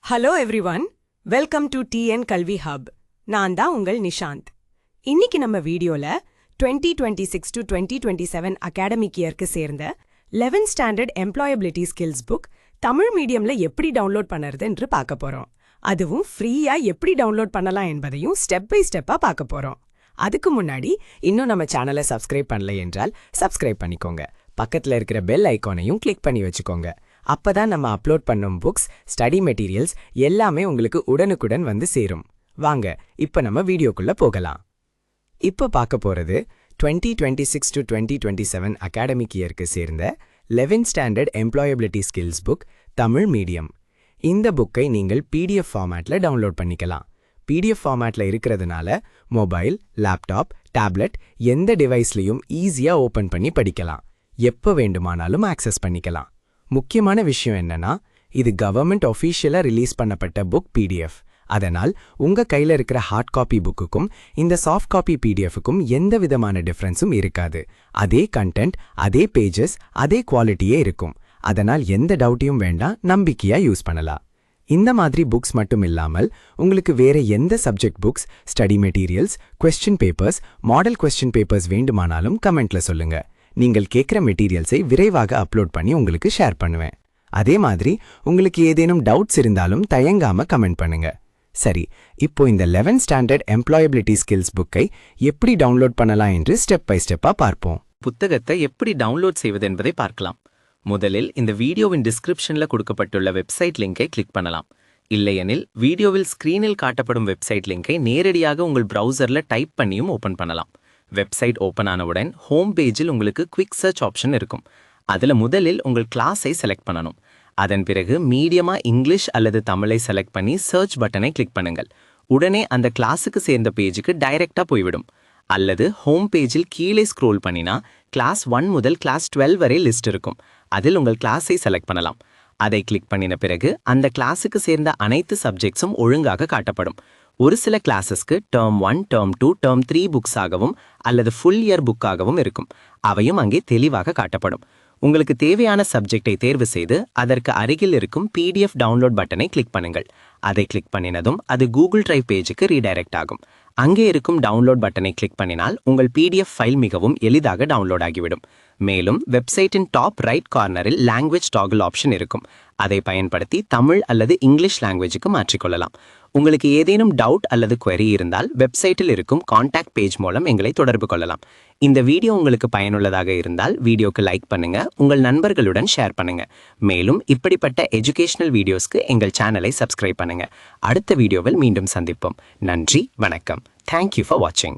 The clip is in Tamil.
Hello everyone, welcome to TN கல்வி ஹப். நான் தான் உங்கள் நிஷாந்த். இன்னைக்கு நம்ம வீடியோல 2026 to 2027 அகாடமிக் இயர்க்கு சேர்ந்த 11th standard employability skills book Tamil மீடியம்ல எப்படி டவுன்லோட் பண்ணுறது என்று பார்க்க போறோம். அதுவும் ஃப்ரீயா எப்படி டவுன்லோட் பண்ணலாம் என்பதையும் ஸ்டெப் பை ஸ்டெப்பா பார்க்க போறோம். அதுக்கு முன்னாடி இன்னும் நம்ம சேனலை சப்ஸ்கிரைப் பண்ணல என்றால் சப்ஸ்கிரைப் பண்ணிக்கோங்க. பக்கத்தில் இருக்கிற பெல் ஐக்கானையும் கிளிக் பண்ணி வச்சுக்கோங்க. அப்பதான் நம்ம அப்லோட் பண்ணும் புக்ஸ், ஸ்டடி மெட்டீரியல்ஸ் எல்லாமே உங்களுக்கு உடனுக்குடன் வந்து சேரும். வாங்க இப்போ நம்ம வீடியோக்குள்ள போகலாம். இப்போ பார்க்க போறது 2026 to 2027 அகாடமிக் இயர்க்கு சேர்ந்த 11th standard employability skills book Tamil medium. இந்த புக்கை நீங்கள் PDF ஃபார்மேட்ல டவுன்லோட் பண்ணிக்கலாம். PDF ஃபார்மேட்ல இருக்கிறதுனால மொபைல், லேப்டாப், டேப்லெட் எந்த டிவைஸ்லையும் ஈஸியா ஓபன் பண்ணி படிக்கலாம். எப்போ வேண்டுமானாலும் ஆக்சஸ் பண்ணிக்கலாம். முக்கியமான விஷயம் என்னன்னா, இது கவர்மெண்ட் ஆஃபீஷியலா ரிலீஸ் பண்ணப்பட்ட புக் PDF. அதனால் உங்க கையில இருக்கிற ஹார்ட் காப்பி புக்குக்கும் இந்த சாஃப்ட் காப்பி PDFக்கும் எந்த விதமான டிஃபரன்ஸும் இருக்காது. அதே கண்டென்ட், அதே பேஜஸ், அதே குவாலிட்டியே இருக்கும். அதனால் எந்த டவுட்டையும் வேண்டாம், நம்பிக்கையா யூஸ் பண்ணலாம். இந்த மாதிரி புக்ஸ் மட்டும் இல்லாமல் உங்களுக்கு வேற எந்த subject books, study materials, question papers, model question papers வேண்டுமானாலும் கமெண்ட்ல சொல்லுங்க. நீங்கள் கேட்குற மெட்டீரியல்ஸை விரைவாக அப்லோட் பண்ணி உங்களுக்கு ஷேர் பண்ணுவேன். அதே மாதிரி உங்களுக்கு ஏதேனும் டவுட்ஸ் இருந்தாலும் தயங்காம கமெண்ட் பண்ணுங்க. சரி, இப்போ இந்த 11th ஸ்டாண்டர்ட் எம்ப்ளாயபிலிட்டி ஸ்கில்ஸ் புக்கை எப்படி டவுன்லோட் பண்ணலாம் என்று ஸ்டெப் பை ஸ்டெப்பா பார்ப்போம். புத்தகத்தை எப்படி டவுன்லோட் செய்வது என்பதை பார்க்கலாம். முதலில் இந்த வீடியோவின் டிஸ்கிரிப்ஷன்ல கொடுக்கப்பட்டுள்ள வெப்சைட் லிங்கை கிளிக் பண்ணலாம். இல்லையெனில் வீடியோவில் ஸ்கிரீனில் காட்டப்படும் வெப்சைட் லிங்கை நேரடியாக உங்கள் பிரவுசர்ல டைப் பண்ணியும் ஓபன் பண்ணலாம். வெப்சைட் ஓபன் ஆனவுடன் ஹோம் பேஜில் உங்களுக்கு குவிக் சர்ச் ஆப்ஷன் இருக்கும். அதுல முதலில் உங்கள் கிளாஸை செலக்ட் பண்ணணும். அதன் பிறகு மீடியமா இங்கிலீஷ் அல்லது தமிழை செலக்ட் பண்ணி சர்ச் பட்டனை கிளிக் பண்ணுங்கள். உடனே அந்த கிளாஸுக்கு சேர்ந்த பேஜுக்கு டைரக்டா போய்விடும். அல்லது ஹோம் பேஜில் கீழே ஸ்க்ரோல் பண்ணினா கிளாஸ் 1 முதல் கிளாஸ் 12 வரை லிஸ்ட் இருக்கும். அதில் உங்கள் கிளாஸை செலக்ட் பண்ணலாம். அதை கிளிக் பண்ணின பிறகு அந்த கிளாஸுக்கு சேர்ந்த அனைத்து சப்ஜெக்ட்ஸும் ஒழுங்காக காட்டப்படும். ஒரு சில கிளாஸஸ்க்கு டேர்ம் 1, டேர்ம் 2, டேர்ம் 3 புக்ஸாகவும் அல்லது ஃபுல் இயர் புக்காகவும் இருக்கும். அவையும் அங்கே தெளிவாக காட்டப்படும். உங்களுக்கு தேவையான சப்ஜெக்டை தேர்வு செய்து அதற்கு அருகில் இருக்கும் PDF டவுன்லோட் பட்டனை கிளிக் பண்ணுங்கள். அதை கிளிக் பண்ணினதும் அது கூகுள் டிரைவ் பேஜுக்கு ரீடைரக்ட் ஆகும். அங்கே இருக்கும் டவுன்லோட் பட்டனை கிளிக் பண்ணினால் உங்கள் PDF ஃபைல் மிகவும் எளிதாக டவுன்லோட் ஆகிவிடும். மேலும் வெப்சைட்டின் டாப் ரைட் கார்னரில் லாங்குவேஜ் டாகிள் ஆப்ஷன் இருக்கும். அதை பயன்படுத்தி தமிழ் அல்லது இங்கிலீஷ் லாங்குவேஜுக்கு மாற்றிக்கொள்ளலாம். உங்களுக்கு ஏதேனும் டவுட் அல்லது query இருந்தால் வெப்சைட்டில் இருக்கும் கான்டாக்ட் பேஜ் மூலம் எங்களை தொடர்பு கொள்ளலாம். இந்த வீடியோ உங்களுக்கு பயனுள்ளதாக இருந்தால் வீடியோக்கு லைக் பண்ணுங்க, உங்கள் நண்பர்களுடன் ஷேர் பண்ணுங்க. மேலும் இப்படிப்பட்ட எஜுகேஷனல் வீடியோஸ்க்கு எங்கள் சேனலை சப்ஸ்கிரைப் பண்ணுங்க. அடுத்த வீடியோவில் மீண்டும் சந்திப்போம். நன்றி, வணக்கம். Thank you for watching.